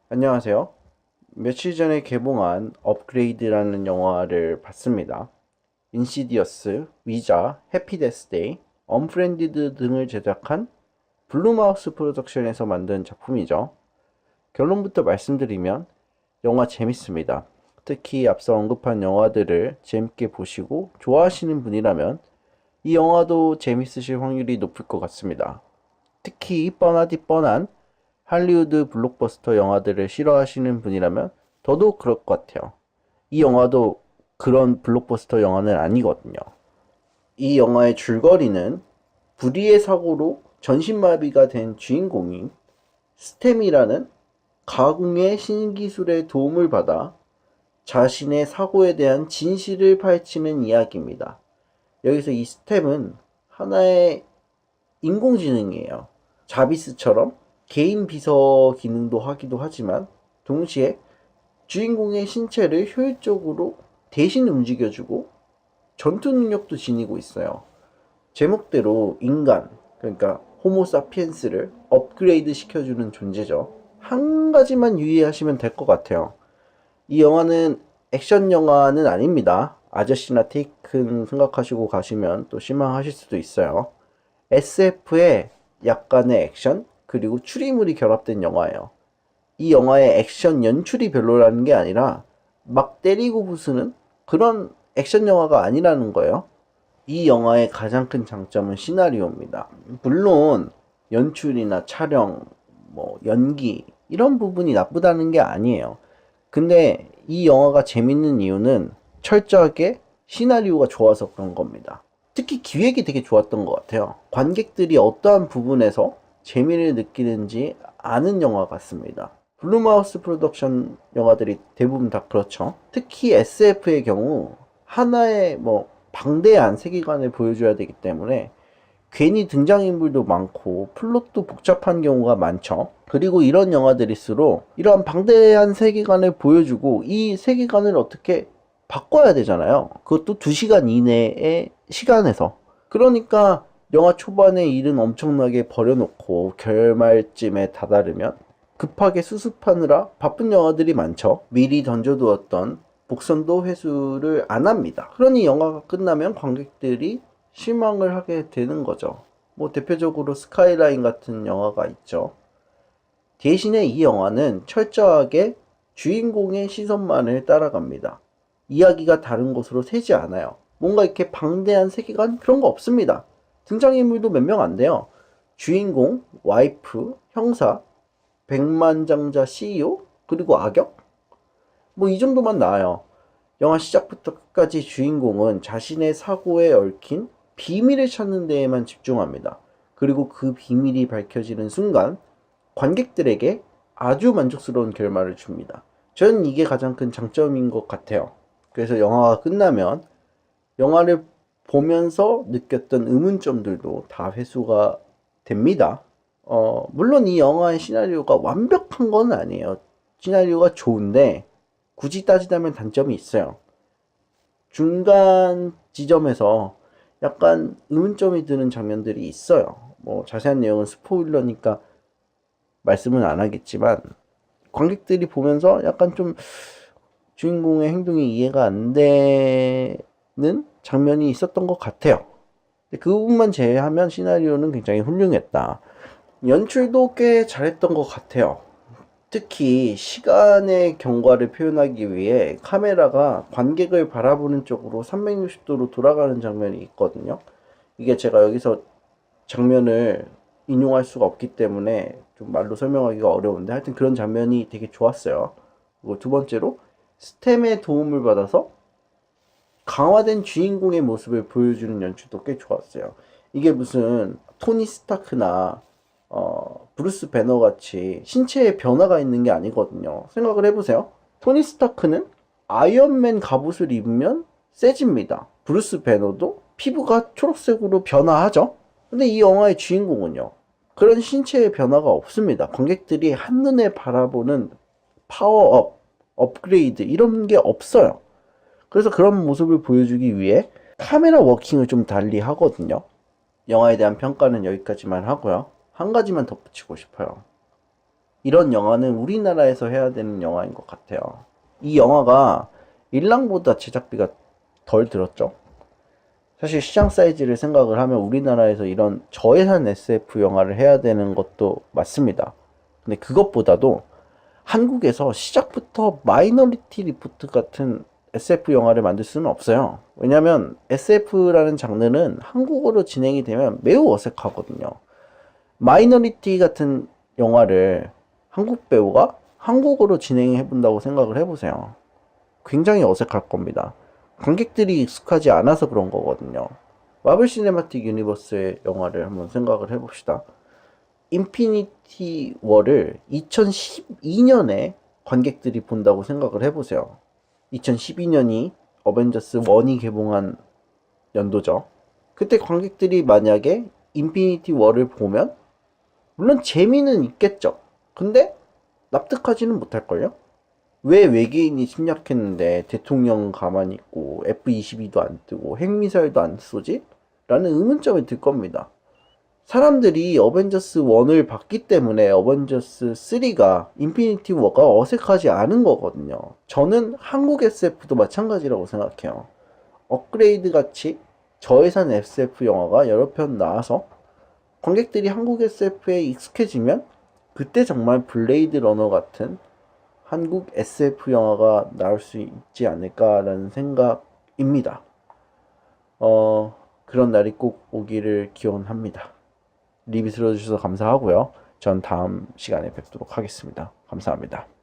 안녕하세요. 며칠 전에 개봉한 업그레이드라는 영화를 봤습니다. 인시디어스, 위자, 해피데스데이, 언프렌디드 등을 제작한 블루마우스 프로덕션에서 만든 작품이죠. 결론부터 말씀드리면 영화 재밌습니다. 특히 앞서 언급한 영화들을 재밌게 보시고 좋아하시는 분이라면 이 영화도 재밌으실 확률이 높을 것 같습니다. 특히 뻔하디 뻔한 할리우드 블록버스터 영화들을 싫어하시는 분이라면 더더욱 그럴 것 같아요. 이 영화도 그런 블록버스터 영화는 아니거든요. 이 영화의 줄거리는 불의의 사고로 전신마비가 된 주인공이 스템이라는 가공의 신기술의 도움을 받아 자신의 사고에 대한 진실을 파헤치는 이야기입니다. 여기서 이 스템은 하나의 인공지능이에요. 자비스처럼 개인 비서 기능도 하기도 하지만 동시에 주인공의 신체를 효율적으로 대신 움직여주고 전투 능력도 지니고 있어요. 제목대로 인간, 그러니까 호모사피엔스를 업그레이드 시켜주는 존재죠. 한 가지만 유의하시면 될 것 같아요. 이 영화는 액션 영화는 아닙니다. 아저씨나 테이큰 생각하시고 가시면 또 실망하실 수도 있어요. SF에 약간의 액션, 그리고 추리물이 결합된 영화예요. 이 영화의 액션 연출이 별로라는 게 아니라 막 때리고 부수는 그런 액션 영화가 아니라는 거예요. 이 영화의 가장 큰 장점은 시나리오입니다. 물론 연출이나 촬영, 연기 이런 부분이 나쁘다는 게 아니에요. 근데 이 영화가 재밌는 이유는 철저하게 시나리오가 좋아서 그런 겁니다. 특히 기획이 되게 좋았던 것 같아요. 관객들이 어떠한 부분에서 재미를 느끼는지 아는 영화 같습니다. 블루마우스 프로덕션 영화들이 대부분 다 그렇죠. 특히 SF의 경우 하나의 방대한 세계관을 보여줘야 되기 때문에 괜히 등장인물도 많고 플롯도 복잡한 경우가 많죠. 그리고 이런 영화들일수록 이러한 방대한 세계관을 보여주고 이 세계관을 어떻게 바꿔야 되잖아요. 그것도 2시간 이내의 시간에서. 그러니까 영화 초반에 일은 엄청나게 버려놓고 결말쯤에 다다르면 급하게 수습하느라 바쁜 영화들이 많죠. 미리 던져두었던 복선도 회수를 안 합니다. 그러니 영화가 끝나면 관객들이 실망을 하게 되는 거죠. 대표적으로 스카이라인 같은 영화가 있죠. 대신에 이 영화는 철저하게 주인공의 시선만을 따라갑니다. 이야기가 다른 곳으로 새지 않아요. 뭔가 이렇게 방대한 세계관 그런 거 없습니다. 등장인물도 몇 명 안 돼요. 주인공, 와이프, 형사, 백만장자 CEO, 그리고 악역? 이 정도만 나와요. 영화 시작부터 끝까지 주인공은 자신의 사고에 얽힌 비밀을 찾는 데에만 집중합니다. 그리고 그 비밀이 밝혀지는 순간 관객들에게 아주 만족스러운 결말을 줍니다. 저는 이게 가장 큰 장점인 것 같아요. 그래서 영화가 끝나면 영화를 보면서 느꼈던 의문점들도 다 회수가 됩니다. 물론 이 영화의 시나리오가 완벽한 건 아니에요. 시나리오가 좋은데 굳이 따지자면 단점이 있어요. 중간 지점에서 약간 의문점이 드는 장면들이 있어요. 자세한 내용은 스포일러니까 말씀은 안 하겠지만 관객들이 보면서 약간 좀 주인공의 행동이 이해가 안 되는 장면이 있었던 것 같아요. 그 부분만 제외하면 시나리오는 굉장히 훌륭했다. 연출도 꽤 잘했던 것 같아요. 특히 시간의 경과를 표현하기 위해 카메라가 관객을 바라보는 쪽으로 360도로 돌아가는 장면이 있거든요. 이게 제가 여기서 장면을 인용할 수가 없기 때문에 좀 말로 설명하기가 어려운데 하여튼 그런 장면이 되게 좋았어요. 그리고 두 번째로 스템의 도움을 받아서 강화된 주인공의 모습을 보여주는 연출도 꽤 좋았어요. 이게 무슨 토니 스타크나 브루스 배너 같이 신체에 변화가 있는 게 아니거든요. 생각을 해보세요. 토니 스타크는 아이언맨 갑옷을 입으면 세집니다. 브루스 배너도 피부가 초록색으로 변화하죠. 근데 이 영화의 주인공은요. 그런 신체의 변화가 없습니다. 관객들이 한눈에 바라보는 파워업, 업그레이드 이런 게 없어요. 그래서 그런 모습을 보여주기 위해 카메라 워킹을 좀 달리 하거든요. 영화에 대한 평가는 여기까지만 하고요. 한 가지만 덧붙이고 싶어요. 이런 영화는 우리나라에서 해야 되는 영화인 것 같아요. 이 영화가 일랑보다 제작비가 덜 들었죠. 사실 시장 사이즈를 생각을 하면 우리나라에서 이런 저예산 SF 영화를 해야 되는 것도 맞습니다. 근데 그것보다도 한국에서 시작부터 마이너리티 리포트 같은 SF 영화를 만들 수는 없어요. 왜냐면 SF라는 장르는 한국어로 진행이 되면 매우 어색하거든요. 마이너리티 같은 영화를 한국 배우가 한국어로 진행해 본다고 생각을 해보세요. 굉장히 어색할 겁니다. 관객들이 익숙하지 않아서 그런 거거든요. 마블 시네마틱 유니버스의 영화를 한번 생각을 해봅시다. 인피니티 워를 2012년에 관객들이 본다고 생각을 해보세요. 2012년이 어벤져스 1이 개봉한 연도죠. 그때 관객들이 만약에 인피니티 워를 보면 물론 재미는 있겠죠. 근데 납득하지는 못할걸요? 왜 외계인이 침략했는데 대통령 가만히 있고 F-22도 안 뜨고 핵미사일도 안 쏘지? 라는 의문점이 들 겁니다. 사람들이 어벤져스 1을 봤기 때문에 어벤져스 3가 인피니티 워가 어색하지 않은 거거든요. 저는 한국 SF도 마찬가지라고 생각해요. 업그레이드 같이 저예산 SF 영화가 여러 편 나와서 관객들이 한국 SF에 익숙해지면 그때 정말 블레이드 러너 같은 한국 SF 영화가 나올 수 있지 않을까라는 생각입니다. 그런 날이 꼭 오기를 기원합니다. 리뷰 들어주셔서 감사하고요. 전 다음 시간에 뵙도록 하겠습니다. 감사합니다.